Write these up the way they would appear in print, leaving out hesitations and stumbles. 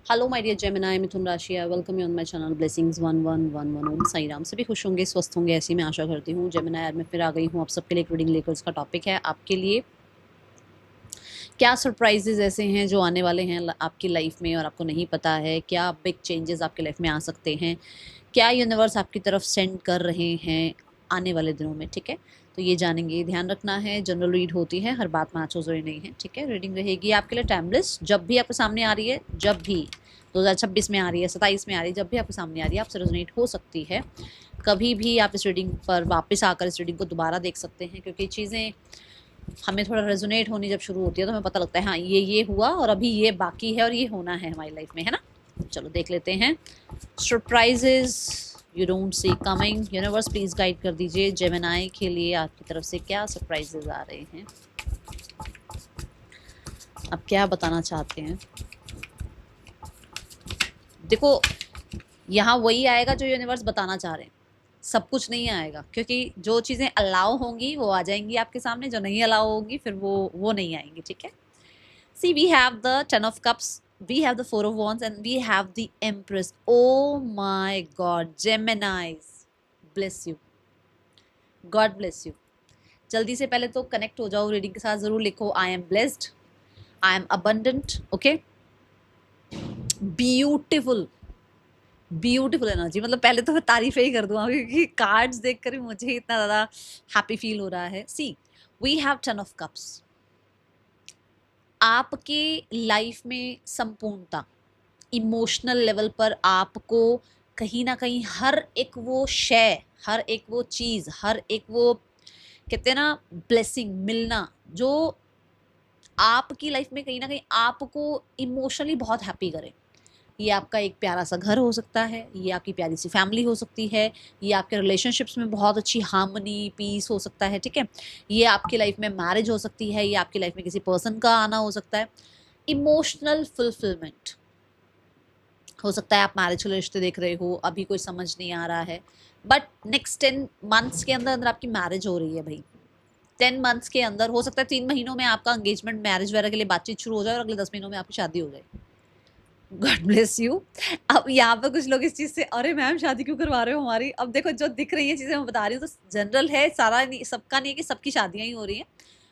Hello my dear Gemini मिथुन राशि, I welcome you on my channel blessings 1111। ओम साई राम। सभी खुश होंगे, स्वस्थ होंगे, ऐसी मैं आशा करती हूँ। जेमिनी यार मैं फिर आ गई हूँ आप सबके लिए एक रीडिंग लेकर। उसका टॉपिक है आपके लिए क्या सरप्राइजेज ऐसे हैं जो आने वाले हैं आपकी लाइफ में और आपको नहीं पता है। क्या बिग चेंजेस आपकी लाइफ में आ सकते हैं, क्या यूनिवर्स आपकी तरफ सेंड कर रहे हैं आने वाले दिनों में। ठीक है, तो ये जानेंगे। ध्यान रखना है, जनरल रीड होती है, हर बात मैच हो जरूरी नहीं है। ठीक है, रीडिंग रहेगी आपके लिए टाइमलेस। जब भी आपके सामने आ रही है, जब भी 2026 में आ रही है, 27 में आ रही है, जब भी आपके सामने आ रही है आपसे रेजोनेट हो सकती है। कभी भी आप इस रीडिंग पर वापस आकर इस रीडिंग को दोबारा देख सकते हैं, क्योंकि चीज़ें हमें थोड़ा रेजोनेट होनी जब शुरू होती है तो हमें पता लगता है हाँ ये हुआ और अभी ये बाकी है और ये होना है हमारी लाइफ में, है ना। चलो देख लेते हैं। Surprises you don't see coming, universe please guide कर दीजिए जेमिनी के लिए आपकी तरफ से क्या सरप्राइजेज आ रहे हैं, आप क्या बताना चाहते हैं। देखो, यहाँ वही आएगा जो यूनिवर्स बताना चाह रहे हैं, सब कुछ नहीं आएगा, क्योंकि जो चीज़ें अलाउ होंगी वो आ जाएंगी आपके सामने, जो नहीं अलाउ होगी फिर वो नहीं आएंगी। ठीक है, see we have the 10 of cups, we have the 4 of wands and we have the empress. Oh my god, Geminis, bless you, god bless you। जल्दी से पहले तो कनेक्ट हो जाओ रीडिंग के साथ, जरूर लिखो I am blessed, I am abundant। Okay, beautiful beautiful energy. मतलब पहले तो मैं तारीफ ही कर दूंगा, क्योंकि कार्ड्स देखकर ही मुझे इतना ज़्यादा हैप्पी फील हो रहा है। सी वी हैव 10 of cups। आपके लाइफ में संपूर्णता, इमोशनल लेवल पर आपको कहीं ना कहीं हर एक वो शय, हर एक वो चीज़, हर एक वो कहते हैं ना ब्लेसिंग मिलना, जो आपकी लाइफ में कहीं ना कहीं आपको इमोशनली बहुत हैप्पी करे। ये आपका एक प्यारा सा घर हो सकता है, ये आपकी प्यारी सी फैमिली हो सकती है, ये आपके रिलेशनशिप्स में बहुत अच्छी हार्मनी पीस हो सकता है। ठीक है, ये आपकी लाइफ में मैरिज हो सकती है, ये आपकी लाइफ में किसी पर्सन का आना हो सकता है। इमोशनल फुलफिलमेंट हो सकता है। आप मैरिज के रिश्ते देख रहे हो, अभी कोई समझ नहीं आ रहा है, बट नेक्स्ट 10 मंथ्स के अंदर अंदर आपकी मैरिज हो रही है भाई। 10 मंथ्स के अंदर हो सकता है 3 महीनों में आपका एंगेजमेंट मैरिज वगैरह के लिए बातचीत शुरू हो जाए और अगले 10 महीनों में आपकी शादी हो जाए। God bless you. अब यहाँ पे कुछ लोग इस चीज़ से अरे मैम शादी क्यों करवा रहे हो हमारी। अब देखो, जो दिख रही है चीज़ें मैं बता रही हूँ तो जनरल है, सारा नहीं, सबका नहीं है कि सबकी शादियाँ ही हो रही हैं।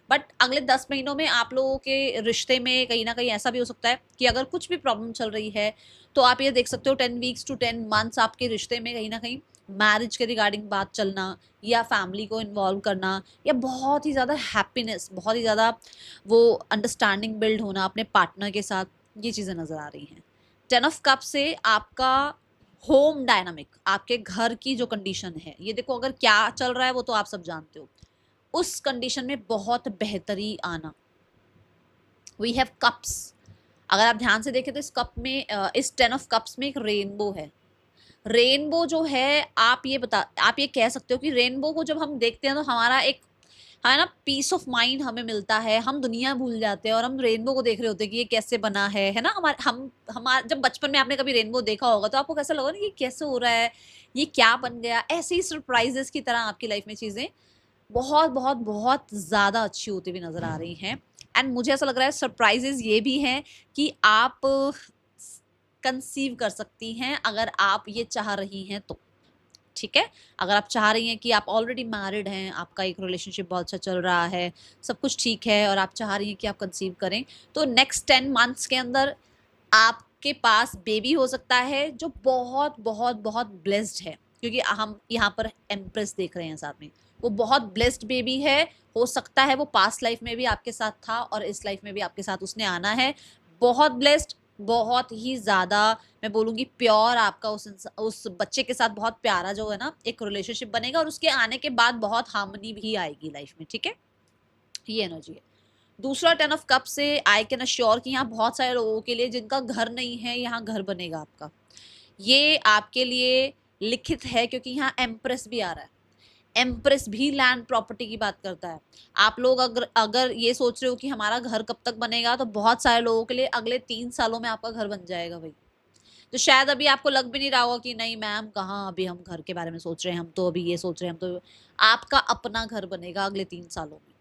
बट अगले 10 महीनों में आप लोगों के रिश्ते में कहीं ना कहीं ऐसा भी हो सकता है कि अगर कुछ भी प्रॉब्लम चल रही है तो आप ये देख सकते हो 10 वीक्स टू 10 मंथ्स आपके रिश्ते में कहीं ना कहीं मैरिज के रिगार्डिंग बात चलना, या फैमिली को इन्वॉल्व करना, या बहुत ही ज़्यादा हैप्पीनेस, बहुत ही ज़्यादा वो अंडरस्टैंडिंग बिल्ड होना अपने पार्टनर के साथ, ये चीज़ें नज़र आ रही हैं। 10 of कप से आपका होम डायनामिक, आपके घर की जो कंडीशन है, ये देखो अगर क्या चल रहा है वो तो आप सब जानते हो, उस कंडीशन में बहुत बेहतरी आना। We have cups. अगर आप ध्यान से देखें तो इस कप में इस 10 of कप्स में एक रेनबो है। रेनबो जो है, आप ये कह सकते हो कि रेनबो को जब हम देखते हैं तो हमारा एक है ना पीस ऑफ माइंड हमें मिलता है, हम दुनिया भूल जाते हैं और हम रेनबो को देख रहे होते हैं कि ये कैसे बना है ना। हमारे जब बचपन में आपने कभी रेनबो देखा होगा तो आपको कैसा लगा ना, ये कैसे हो रहा है, ये क्या बन गया। ऐसे ही सरप्राइजेस की तरह आपकी लाइफ में चीजें बहुत बहुत बहुत ज्यादा अच्छी होती हुई नजर आ रही हैं। एंड मुझे ऐसा लग रहा है सरप्राइजेस ये भी हैं कि आप कंसीव कर सकती हैं अगर आप ये चाह रही हैं तो। ठीक है, अगर आप चाह रही हैं कि आप ऑलरेडी मैरिड हैं, आपका एक रिलेशनशिप बहुत अच्छा चल रहा है, सब कुछ ठीक है, और आप चाह रही हैं कि आप कंसीव करें, तो नेक्स्ट 10 मंथ्स के अंदर आपके पास बेबी हो सकता है जो बहुत बहुत बहुत ब्लेस्ड है। क्योंकि हम यहाँ पर एम्प्रेस देख रहे हैं साथ में, वो बहुत ब्लेस्ड बेबी है। हो सकता है वो पास्ट लाइफ में भी आपके साथ था और इस लाइफ में भी आपके साथ उसने आना है। बहुत ब्लेस्ड, बहुत ही ज़्यादा मैं बोलूँगी प्योर आपका उस बच्चे के साथ बहुत प्यारा जो है ना एक रिलेशनशिप बनेगा, और उसके आने के बाद बहुत हार्मनी भी आएगी लाइफ में। ठीक है, ये एनर्जी है। दूसरा 10 of कप से आई कैन अश्योर कि यहाँ बहुत सारे लोगों के लिए जिनका घर नहीं है, यहाँ घर बनेगा आपका। ये आपके लिए लिखित है, क्योंकि यहाँ एम्प्रेस भी आ रहा है। एम्प्रेस भी लैंड प्रॉपर्टी की बात करता है। आप लोग अगर अगर ये सोच रहे हो कि हमारा घर कब तक बनेगा, तो बहुत सारे लोगों के लिए अगले 3 सालों में आपका घर बन जाएगा भाई। तो शायद अभी आपको लग भी नहीं रहा होगा कि नहीं मैम कहाँ अभी हम घर के बारे में सोच रहे हैं, हम तो अभी ये सोच रहे हैं, हम तो आपका अपना घर बनेगा अगले 3 सालों में।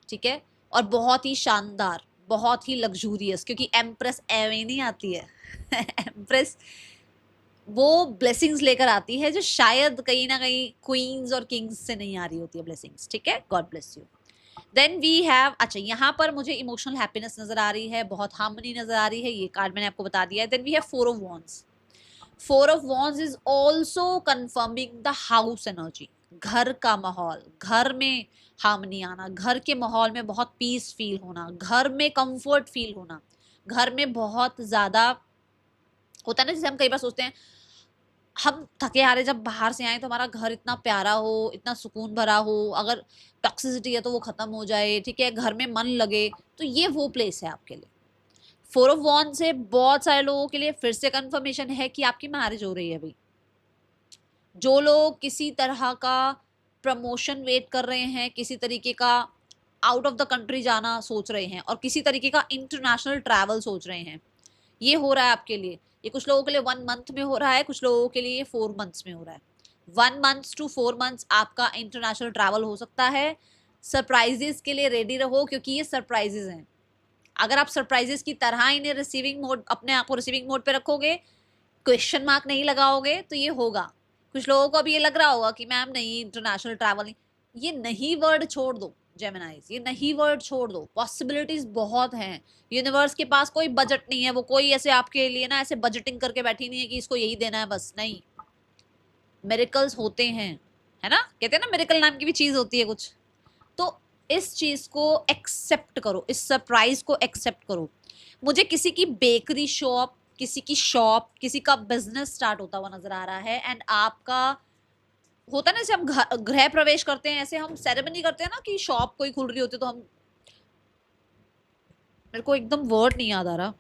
ठीक है, और बहुत ही शानदार, बहुत ही लग्जूरियस, क्योंकि एम्प्रेस एवे नहीं आती है एम्प्रेस वो ब्लेसिंग्स लेकर आती है जो शायद कहीं ना कहीं क्वींस और किंग्स से नहीं आ रही होती है ब्लेसिंग्स, ठीक है। God bless you. Then we have, अच्छा यहाँ पर मुझे इमोशनल हैप्पीनेस नजर आ रही है, बहुत हार्मनी नजर आ रही है, ये कार्ड मैंने आपको बता दिया है। Then we have four of wands. Four of wands is also confirming the house energy, घर का माहौल, घर में हार्मनी आना, घर के माहौल में बहुत पीस फील होना, घर में कंफर्ट फील होना, घर में बहुत ज्यादा होता है ना, जैसे हम कई बार सोचते हैं हम थके हारे जब बाहर से आए तो हमारा घर इतना प्यारा हो, इतना सुकून भरा हो, अगर टॉक्सिसिटी है तो वो खत्म हो जाए, ठीक है, घर में मन लगे, तो ये वो प्लेस है आपके लिए। फोर ऑफ वॉन्ड से बहुत सारे लोगों के लिए फिर से कंफर्मेशन है कि आपकी मैरिज हो रही है अभी। जो लोग किसी तरह का प्रमोशन वेट कर रहे हैं, किसी तरीके का आउट ऑफ द कंट्री जाना सोच रहे हैं और किसी तरीके का इंटरनेशनल ट्रैवल सोच रहे हैं, ये हो रहा है आपके लिए। ये कुछ लोगों के लिए 1 मंथ में हो रहा है, कुछ लोगों के लिए 4 मंथ्स में हो रहा है। 1 मंथ to 4 मंथ्स आपका इंटरनेशनल ट्रैवल हो सकता है। सरप्राइजेस के लिए रेडी रहो, क्योंकि ये सरप्राइजेस हैं। अगर आप सरप्राइजेस की तरह इन्हें रिसीविंग मोड, अपने आप को रिसीविंग मोड पे रखोगे, क्वेश्चन मार्क नहीं लगाओगे, तो ये होगा। कुछ लोगों को अभी ये लग रहा होगा कि मैम नहीं, इंटरनेशनल ट्रैवल नहीं, ये नहीं वर्ड छोड़ दो जेमिनाइज, ये नहीं वर्ड छोड़ दो। पॉसिबिलिटीज बहुत हैं, यूनिवर्स के पास कोई बजट नहीं है, वो कोई ऐसे आपके लिए ना ऐसे बजटिंग करके बैठी नहीं है कि इसको यही देना है बस, नहीं। मिरेकल्स होते हैं, है ना, कहते हैं ना मिरेकल नाम की भी चीज होती है कुछ। तो इस चीज को एक्सेप्ट करो, इस सरप्राइज को एक्सेप्ट करो। मुझे किसी की बेकरी शॉप, किसी की शॉप, किसी का बिजनेस स्टार्ट होता हुआ नजर आ रहा है, एंड आपका होता है ना, जैसे हम गृह प्रवेश करते हैं, ऐसे हम सेरेमनी करते हैं ना कि शॉप कोई खुल रही होती है, तो हम, मेरे को एकदम वर्ड नहीं याद आ रहा,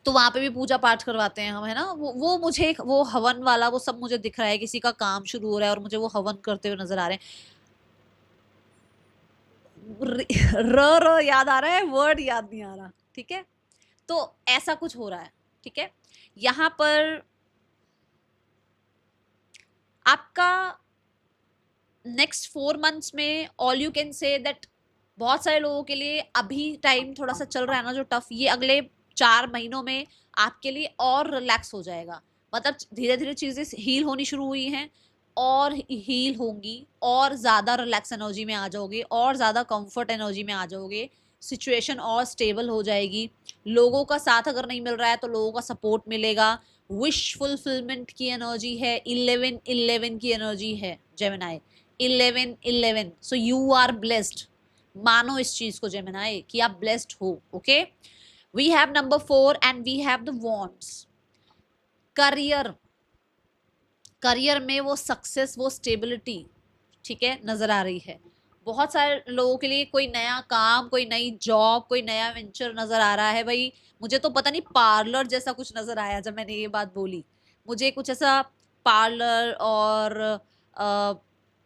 तो वहां पे भी पूजा पाठ करवाते हैं हम, है ना, वो मुझे वो हवन वाला वो सब मुझे दिख रहा है, किसी का काम शुरू हो रहा है और मुझे वो हवन करते हुए नजर आ रहे हैं। र याद आ रहा है, वर्ड याद नहीं आ रहा, ठीक है। तो ऐसा कुछ हो रहा है, ठीक है। यहां पर आपका नेक्स्ट 4 मंथ्स में all you can say that बहुत सारे लोगों के लिए अभी टाइम थोड़ा सा चल रहा है ना जो टफ, ये अगले 4 महीनों में आपके लिए और रिलैक्स हो जाएगा। मतलब धीरे धीरे चीजें हील होनी शुरू हुई हैं और हील होंगी, और ज्यादा रिलैक्स एनर्जी में आ जाओगे, और ज्यादा कंफर्ट एनर्जी में आ जाओगे, सिचुएशन और स्टेबल हो जाएगी। लोगों का साथ अगर नहीं मिल रहा है तो लोगों का सपोर्ट मिलेगा। विश फुलफिलमेंट की एनर्जी है, 11-11 की एनर्जी है Gemini, 11-11, so you are blessed. मानो इस चीज को जेमिनाई कि आप ब्लेस्ड हो, okay. We have number 4 and we have the wands. Career, career में वो सक्सेस, वो स्टेबिलिटी, ठीक है, नजर आ रही है। बहुत सारे लोगों के लिए कोई नया काम, कोई नई जॉब, कोई नया वेंचर नजर आ रहा है। भाई मुझे तो पता नहीं, पार्लर जैसा कुछ नजर आया जब मैंने ये बात बोली, मुझे कुछ ऐसा पार्लर, और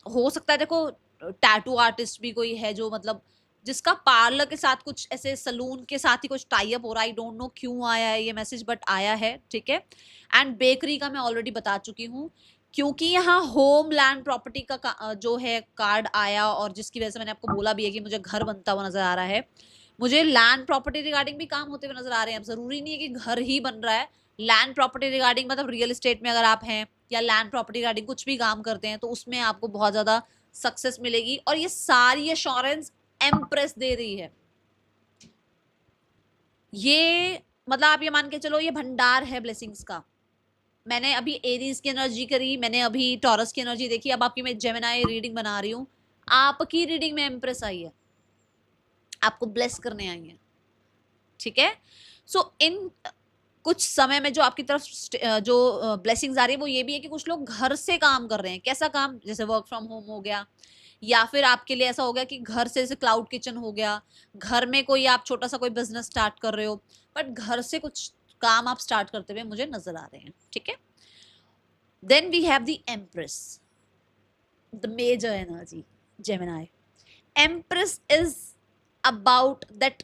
हो सकता है देखो टैटू आर्टिस्ट भी कोई है जो मतलब जिसका पार्लर के साथ कुछ ऐसे सलून के साथ ही कुछ टाई अप हो रहा है। आई डोंट नो क्यों आया है ये मैसेज, बट आया है, ठीक है। एंड बेकरी का मैं ऑलरेडी बता चुकी हूँ, क्योंकि यहाँ होम लैंड प्रॉपर्टी का जो है कार्ड आया, और जिसकी वजह से मैंने आपको बोला भी है कि मुझे घर बनता हुआ नजर आ रहा है। मुझे लैंड प्रॉपर्टी रिगार्डिंग भी काम होते हुए नजर आ रहे हैं। अब जरूरी नहीं है कि घर ही बन रहा है, लैंड प्रॉपर्टी रिगार्डिंग मतलब रियल एस्टेट में अगर आप हैं या लैंड प्रॉपर्टी रिगार्डिंग कुछ भी काम करते हैं तो उसमें आपको बहुत ज्यादा सक्सेस मिलेगी। और ये सारी एश्योरेंस एम्प्रेस दे रही है। ये मतलब आप ये मान के चलो, ये भंडार है ब्लेसिंग्स का। मैंने अभी एरीज की एनर्जी करी, मैंने अभी टॉरस की एनर्जी देखी, अब आपकी मैं जेमिनाई रीडिंग बना रही हूँ। आपकी रीडिंग में एम्प्रेस आई है, आपको ब्लेस करने आई है, ठीक है। सो इन कुछ समय में जो आपकी तरफ जो ब्लेसिंग्स आ रही है वो ये भी है कि कुछ लोग घर से काम कर रहे हैं। कैसा काम, जैसे वर्क फ्रॉम होम हो गया, या फिर आपके लिए ऐसा हो गया कि घर से जैसे क्लाउड किचन हो गया, घर में कोई आप छोटा सा कोई बिजनेस स्टार्ट कर रहे हो, बट घर से कुछ काम आप स्टार्ट करते हुए मुझे नजर आ रहे हैं, ठीक है। Then we have the empress, the major energy Gemini. Empress is about that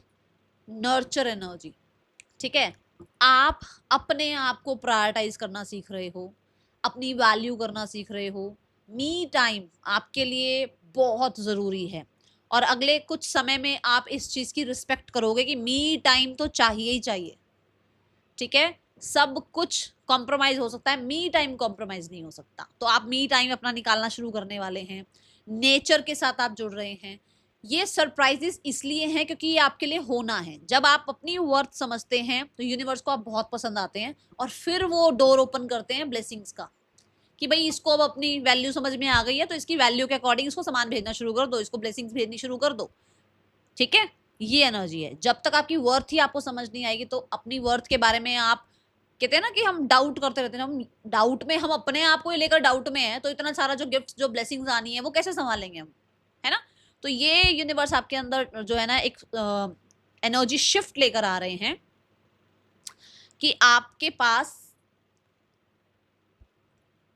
nurture energy, ठीक है। आप अपने आप को प्रायोरिटाइज करना सीख रहे हो, अपनी वैल्यू करना सीख रहे हो। मी टाइम आपके लिए बहुत जरूरी है, और अगले कुछ समय में आप इस चीज की रिस्पेक्ट करोगे कि मी टाइम तो चाहिए ही चाहिए, ठीक है। सब कुछ कॉम्प्रोमाइज हो सकता है, मी टाइम कॉम्प्रोमाइज नहीं हो सकता। तो आप मी टाइम अपना निकालना शुरू करने वाले हैं, नेचर के साथ आप जुड़ रहे हैं। ये सरप्राइजेस इसलिए हैं क्योंकि ये आपके लिए होना है। जब आप अपनी वर्थ समझते हैं तो यूनिवर्स को आप बहुत पसंद आते हैं, और फिर वो डोर ओपन करते हैं ब्लेसिंग्स का, कि भाई इसको अब अपनी वैल्यू समझ में आ गई है तो इसकी वैल्यू के अकॉर्डिंग इसको सामान भेजना शुरू कर दो, इसको ब्लेसिंग्स भेजनी शुरू कर दो, ठीक है। ये एनर्जी है। जब तक आपकी वर्थ ही आपको समझ नहीं आएगी तो अपनी वर्थ के बारे में आप कहते हैं ना कि हम डाउट करते रहते हैं, हम डाउट में, हम अपने आप को लेकर डाउट में है, तो इतना सारा जो गिफ्ट जो ब्लेसिंग्स आनी है वो कैसे संभालेंगे हम, है ना। तो ये यूनिवर्स आपके अंदर जो है ना एक एनर्जी शिफ्ट लेकर आ रहे हैं कि आपके पास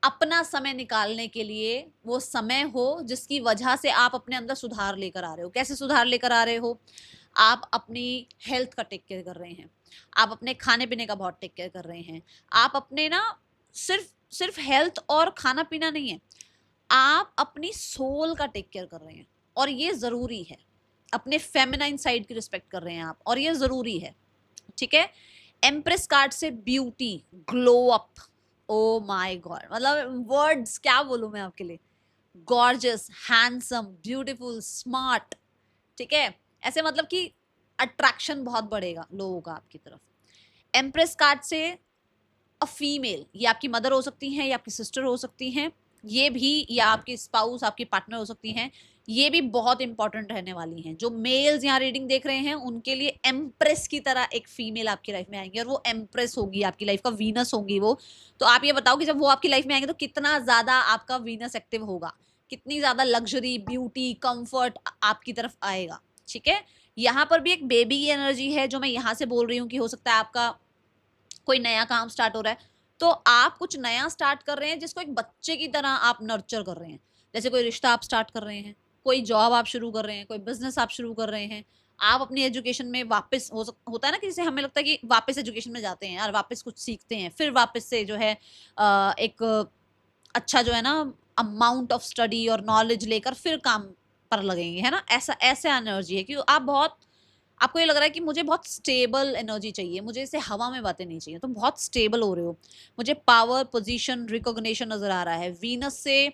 अपना समय निकालने के लिए वो समय हो जिसकी वजह से आप अपने अंदर सुधार लेकर आ रहे हो। कैसे सुधार लेकर आ रहे हो? आप अपनी हेल्थ का टेक केयर कर रहे हैं, आप अपने खाने पीने का बहुत टेक केयर कर रहे हैं, आप अपने ना सिर्फ हेल्थ और खाना पीना नहीं है, आप अपनी सोल का टेक केयर कर रहे हैं, और ये ज़रूरी है। अपने फेमिनाइन साइड की रिस्पेक्ट कर रहे हैं आप, और ये ज़रूरी है, ठीक है। एम्प्रेस कार्ड से beauty, glow up, oh my God, मतलब वर्ड्स क्या बोलूं मैं आपके लिए, गॉर्जियस, हैंडसम, ब्यूटीफुल, स्मार्ट, ठीक है। ऐसे मतलब कि अट्रैक्शन बहुत बढ़ेगा लोगों का आपकी तरफ। एम्प्रेस कार्ड से अ फीमेल, ये आपकी मदर हो सकती हैं, या आपकी सिस्टर हो सकती हैं, ये भी, या आपकी स्पाउस, आपकी पार्टनर हो सकती हैं, ये भी बहुत इंपॉर्टेंट रहने वाली हैं। जो मेल्स यहाँ रीडिंग देख रहे हैं उनके लिए एम्प्रेस की तरह एक फीमेल आपकी लाइफ में आएंगी, और वो एम्प्रेस होगी, आपकी लाइफ का वीनस होगी वो। तो आप ये बताओ कि जब वो आपकी लाइफ में आएंगे तो कितना ज्यादा आपका वीनस एक्टिव होगा, कितनी ज्यादा लग्जरी, ब्यूटी, कंफर्ट आपकी तरफ आएगा, ठीक है। यहाँ पर भी एक बेबी की एनर्जी है जो मैं यहाँ से बोल रही हूँ कि हो सकता है आपका कोई नया काम स्टार्ट हो रहा है, तो आप कुछ नया स्टार्ट कर रहे हैं जिसको एक बच्चे की तरह आप नर्चर कर रहे हैं। जैसे कोई रिश्ता आप स्टार्ट कर रहे हैं, कोई जॉब आप शुरू कर रहे हैं, कोई बिजनेस आप शुरू कर रहे हैं, आप अपनी एजुकेशन में वापस होता है ना कि जैसे हमें लगता है कि वापस एजुकेशन में जाते हैं यार, वापस कुछ सीखते हैं, फिर वापस से जो है एक अच्छा जो है ना अमाउंट ऑफ स्टडी और नॉलेज लेकर फिर काम पर लगेंगे, है ना। ऐसा एनर्जी है कि आप बहुत, आपको ये लग रहा है कि मुझे बहुत स्टेबल एनर्जी चाहिए, मुझे इसे हवा में बातें नहीं चाहिए, तो बहुत स्टेबल हो रहे हो। मुझे पावर, पोजीशन, रिकॉग्निशन नजर आ रहा है। वीनस से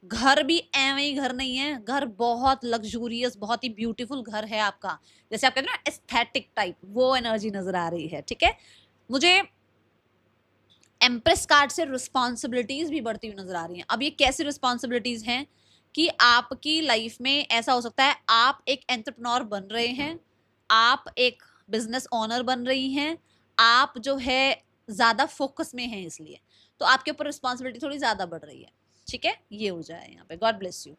घर भी एवं ही घर नहीं है, घर बहुत लग्जूरियस, बहुत ही ब्यूटीफुल घर है आपका, जैसे आप कहते हैं ना एस्थेटिक टाइप, वो एनर्जी नजर आ रही है, ठीक है। मुझे एम्प्रेस कार्ड से रिस्पॉन्सिबिलिटीज भी बढ़ती हुई नजर आ रही हैं। अब ये कैसी रिस्पॉन्सिबिलिटीज हैं कि आपकी लाइफ में ऐसा हो सकता है आप एक एंटरप्रेन्योर बन रहे हैं, आप एक बिजनेस ओनर बन रही हैं, आप जो है ज्यादा फोकस में हैं, इसलिए तो आपके ऊपर रिस्पॉन्सिबिलिटी थोड़ी ज्यादा बढ़ रही है, ठीक है। ये हो जाए यहाँ पे। God bless you.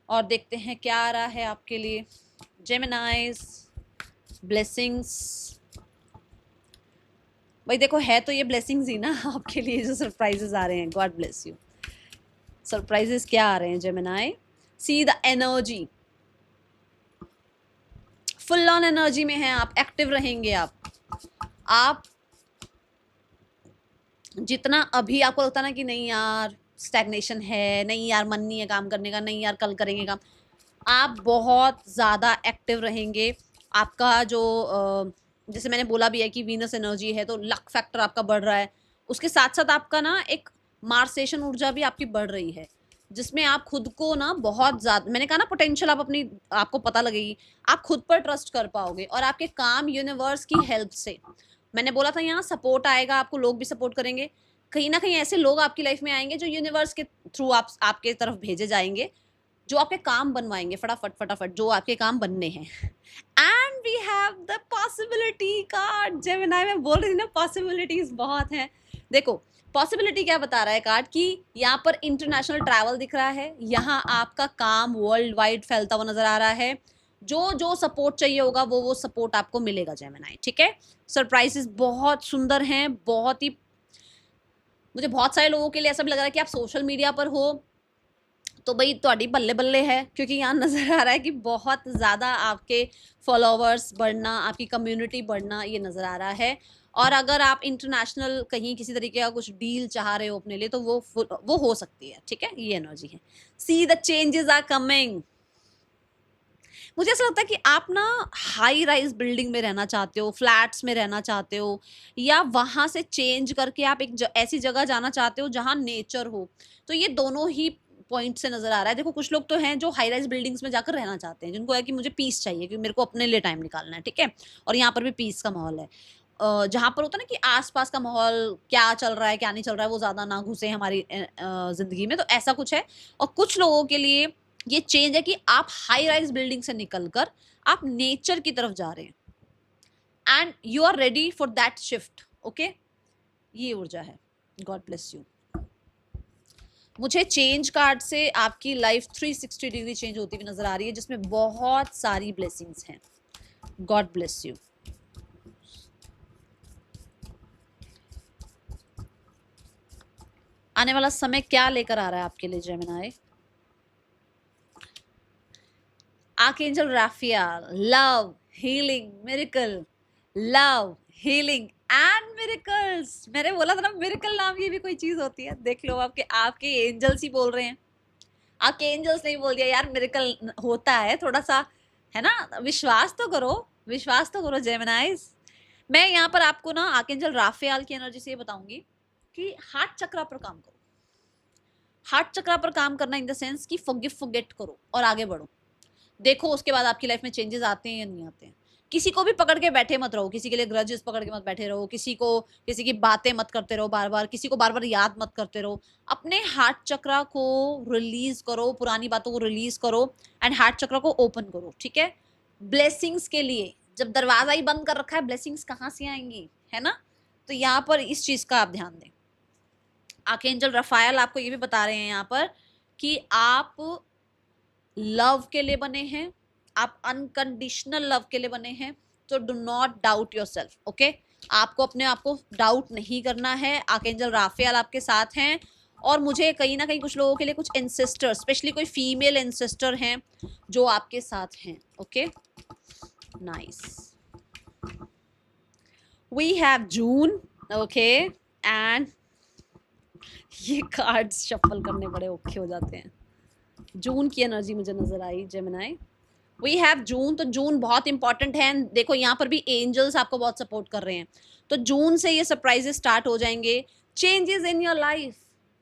और देखते हैं क्या आ रहा है आपके लिए। जेमिनाइज ब्लेसिंग्स, भाई देखो है तो ये ब्लेसिंग्स ही ना आपके लिए जो सरप्राइजेस आ रहे हैं। God bless you. सरप्राइजेस क्या आ रहे हैं Gemini? See the energy, full on energy में है आप, एक्टिव रहेंगे आप जितना अभी आपको लगता ना कि नहीं यार स्टैग्नेशन है, नहीं यार मन नहीं है काम करने का, नहीं यार कल करेंगे काम, आप बहुत ज़्यादा एक्टिव रहेंगे। आपका जो जैसे मैंने बोला भी है कि वीनस एनर्जी है तो लक फैक्टर आपका बढ़ रहा है, उसके साथ साथ आपका ना एक मार्सेशन ऊर्जा भी आपकी बढ़ रही है, जिसमें आप खुद को ना बहुत ज़्यादा, मैंने कहा ना पोटेंशियल आप अपनी, आपको पता लगेगी, आप खुद पर ट्रस्ट कर पाओगे, और आपके काम यूनिवर्स की हेल्प से, मैंने बोला था यहाँ सपोर्ट आएगा, आपको लोग भी सपोर्ट करेंगे, कहीं ना कहीं ऐसे लोग आपकी लाइफ में आएंगे जो यूनिवर्स के थ्रू आपके तरफ भेजे जाएंगे, जो आपके काम बनवाएंगे फटाफट जो आपके काम बनने हैं। And we have the possibility card. Gemini में बोल रही थी ना पॉसिबिलिटीज बहुत हैं। देखो पॉसिबिलिटी क्या बता रहा है कार्ड कि यहाँ पर इंटरनेशनल ट्रैवल दिख रहा है, यहाँ आपका काम वर्ल्ड वाइड फैलता हुआ नजर आ रहा है, जो सपोर्ट चाहिए होगा वो सपोर्ट आपको मिलेगा जेमिनी, ठीक है। सरप्राइजेस बहुत सुंदर हैं, बहुत ही, मुझे बहुत सारे लोगों के लिए ऐसा भी लग रहा है कि आप सोशल मीडिया पर हो तो भाई ਤੁਹਾਡੀ बल्ले बल्ले है, क्योंकि यहाँ नज़र आ रहा है कि बहुत ज़्यादा आपके फॉलोवर्स बढ़ना, आपकी कम्युनिटी बढ़ना ये नज़र आ रहा है। और अगर आप इंटरनेशनल कहीं किसी तरीके का कुछ डील चाह रहे हो अपने लिए तो वो हो सकती है, ठीक है, ये एनर्जी है। See the changes are coming. मुझे ऐसा लगता है कि आप ना हाई राइज बिल्डिंग में रहना चाहते हो, फ्लैट्स में रहना चाहते हो, या वहां से चेंज करके आप एक ऐसी जगह जाना चाहते हो जहां नेचर हो। तो ये दोनों ही पॉइंट से नजर आ रहा है। देखो कुछ लोग तो हैं जो हाई राइज बिल्डिंग्स में जाकर रहना चाहते हैं, जिनको है कि मुझे पीस चाहिए, कि मेरे को अपने लिए टाइम निकालना है, ठीक है, और यहाँ पर भी पीस का माहौल है। जहाँ पर होता है ना कि आसपास का माहौल क्या चल रहा है क्या नहीं चल रहा है वो ज्यादा ना घुसे हमारी जिंदगी में, तो ऐसा कुछ है। और कुछ लोगों के लिए ये चेंज है कि आप हाई राइज बिल्डिंग से निकलकर आप नेचर की तरफ जा रहे हैं and you are ready for that shift. Okay, ये ऊर्जा है। God bless you. मुझे चेंज कार्ड से आपकी लाइफ 360 डिग्री चेंज होती हुई नजर आ रही है, जिसमें बहुत सारी ब्लेसिंग्स हैं। God bless you. आने वाला समय क्या लेकर आ रहा है आपके लिए Gemini? Archangel Raphael, love, healing, miracle, love, healing and miracles. मैंने बोला था ना मिरेकल नाम की भी कोई चीज होती है। देख लो आपके आपके एंजल्स ही बोल रहे हैं, आपके एंजल्स ने बोल दिया यार मिरेकल होता है, थोड़ा सा है ना, विश्वास तो करो, विश्वास तो करो जेमिनाइज। मैं यहाँ पर आपको ना आर्कएंजल राफेल की एनर्जी से ये बताऊंगी कि हार्ट चक्रा पर काम करो। हार्ट चक्रा पर काम करना इन द सेंस कि फॉरगिव फॉरगेट करो और आगे बढ़ो। देखो उसके बाद आपकी लाइफ में चेंजेस आते हैं या नहीं आते हैं। किसी को भी पकड़ के बैठे मत रहो, किसी के लिए ग्रजेस पकड़ के मत बैठे रहो, किसी की बातें मत करते रहो बार बार, किसी को बार बार याद मत करते रहो। अपने हार्ट चक्रा को रिलीज करो, पुरानी बातों को रिलीज करो एंड हार्ट चक्रा को ओपन करो, ठीक है, ब्लेसिंग्स के लिए। जब दरवाजा ही बंद कर रखा है, ब्लेसिंग्स कहाँ से आएंगी, है ना? तो यहाँ पर इस चीज का आप ध्यान दें। आर्कएंजल रफायल आपको ये भी बता रहे हैं यहाँ पर कि आप लव के लिए बने हैं, आप अनकंडीशनल लव के लिए बने हैं। तो do not doubt yourself, okay. आपको अपने आप को डाउट नहीं करना है। आर्कएंजल राफेल आपके साथ हैं और मुझे कहीं ना कहीं कुछ लोगों के लिए कुछ एंसेस्टर, स्पेशली कोई फीमेल एंसेस्टर हैं जो आपके साथ हैं। Okay, nice. We have June, okay, and ये कार्ड्स शफल करने बड़े औखे हो जाते हैं। जून की एनर्जी मुझे नजर आई जेमिनी। वी हैव जून, तो जून बहुत इंपॉर्टेंट है। देखो यहाँ पर भी एंजल्स आपको बहुत सपोर्ट कर रहे हैं। तो जून से ये सरप्राइजेस स्टार्ट हो जाएंगे। Changes in your life,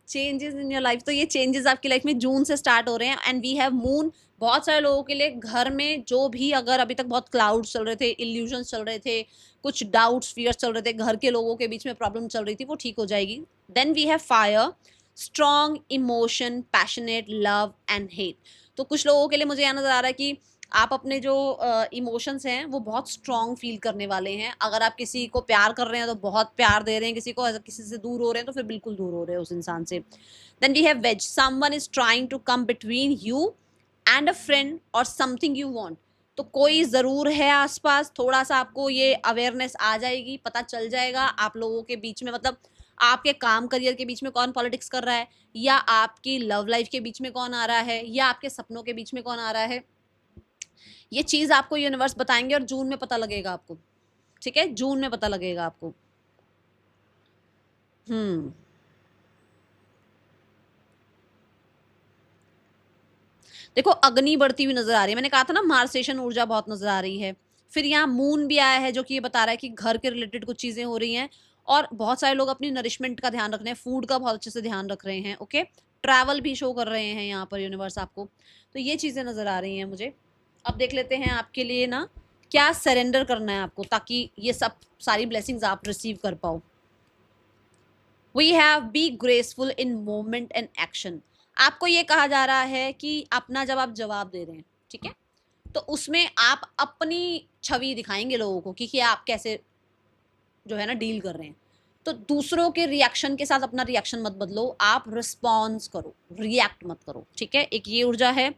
changes in your life, तो ये चेंजेस आपकी लाइफ में जून से स्टार्ट हो रहे हैं। And we have moon. बहुत सारे लोगों के लिए घर में जो भी अगर अभी तक बहुत क्लाउड्स चल रहे थे, इल्यूजन्स चल रहे थे, कुछ डाउट्स फियर्स चल रहे थे, घर के लोगों के बीच में प्रॉब्लम चल रही थी, वो ठीक हो जाएगी। Then we have fire, strong emotion, passionate love and hate. तो कुछ लोगों के लिए मुझे यहाँ नजर आ रहा है कि आप अपने जो इमोशंस हैं वो बहुत स्ट्रॉन्ग फील करने वाले हैं। अगर आप किसी को प्यार कर रहे हैं तो बहुत प्यार दे रहे हैं किसी को, अगर किसी से दूर हो रहे हैं तो फिर बिल्कुल दूर हो रहे हैं उस इंसान से। Then we have wedge, someone is trying to come between you and a friend और समथिंग यू वांट। तो कोई ज़रूर है आसपास, थोड़ा सा आपको ये अवेयरनेस आ जाएगी, पता चल जाएगा आप लोगों के बीच में, मतलब आपके काम करियर के बीच में कौन पॉलिटिक्स कर रहा है, या आपकी लव लाइफ के बीच में कौन आ रहा है, या आपके सपनों के बीच में कौन आ रहा है। ये चीज़ आपको यूनिवर्स बताएंगे और जून में पता लगेगा आपको, ठीक है, जून में पता लगेगा आपको। देखो अग्नि बढ़ती हुई नजर आ रही है। मैंने कहा था ना मार्सेशन ऊर्जा बहुत नजर आ रही है। फिर यहाँ मून भी आया है जो कि ये बता रहा है कि घर के रिलेटेड कुछ चीजें हो रही हैं और बहुत सारे लोग अपनी नरिशमेंट का ध्यान रख रहे हैं, फूड का बहुत अच्छे से ध्यान रख रहे हैं। ओके, ट्रैवल भी शो कर रहे हैं यहाँ पर यूनिवर्स आपको। तो ये चीजें नजर आ रही हैं मुझे। अब देख लेते हैं आपके लिए ना क्या सरेंडर करना है आपको ताकि ये सब सारी ब्लेसिंग्स आप रिसीव कर पाओ। We have be graceful in moment and action. आपको ये कहा जा रहा है कि अपना जब आप जवाब दे रहे हैं, ठीक है, तो उसमें आप अपनी छवि दिखाएंगे लोगों को कि आप कैसे जो है ना डील कर रहे हैं। तो दूसरों के रिएक्शन के साथ अपना रिएक्शन मत बदलो, आप रिस्पॉन्स करो, रिएक्ट मत करो, ठीक है। एक ये ऊर्जा है।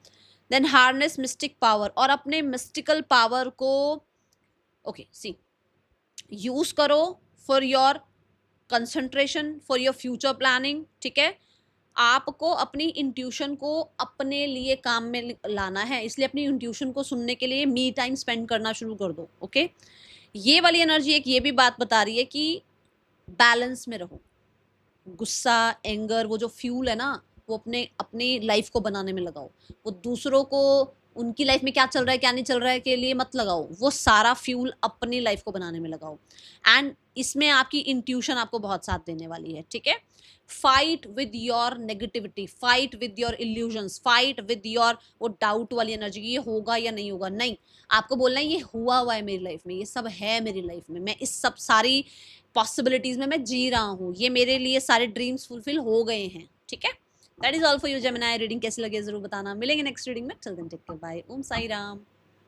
देन हार्नेस मिस्टिक पावर, और अपने मिस्टिकल पावर को ओके सी यूज करो for your concentration, for your future planning, ठीक है। आपको अपनी इंट्यूशन को अपने लिए काम में लाना है, इसलिए अपनी इंट्यूशन को सुनने के लिए मी टाइम स्पेंड करना शुरू कर दो। ओके, ये वाली एनर्जी एक ये भी बात बता रही है कि बैलेंस में रहो। गुस्सा, एंगर, वो जो फ्यूल है ना, वो अपने अपनी लाइफ को बनाने में लगाओ। वो दूसरों को उनकी लाइफ में क्या चल रहा है क्या नहीं चल रहा है के लिए मत लगाओ, वो सारा फ्यूल अपनी लाइफ को बनाने में लगाओ। एंड इसमें आपकी इंट्यूशन आपको बहुत साथ देने वाली है, ठीक है। Fight with your negativity, fight with your illusions, fight with your वो डाउट वाली एनर्जी, ये होगा या नहीं होगा, नहीं, आपको बोलना है ये हुआ है मेरी लाइफ में, ये सब है मेरी लाइफ में, मैं इस सब सारी पॉसिबिलिटीज में मैं जी रहा हूँ, ये मेरे लिए सारे ड्रीम्स फुलफिल हो गए हैं, ठीक है। That is all for you Gemini. Reading कैसी लगी जरूर बताना। मिलेंगे नेक्स्ट रीडिंग में। चल देन टेक केयर, बाय, ओम साई राम।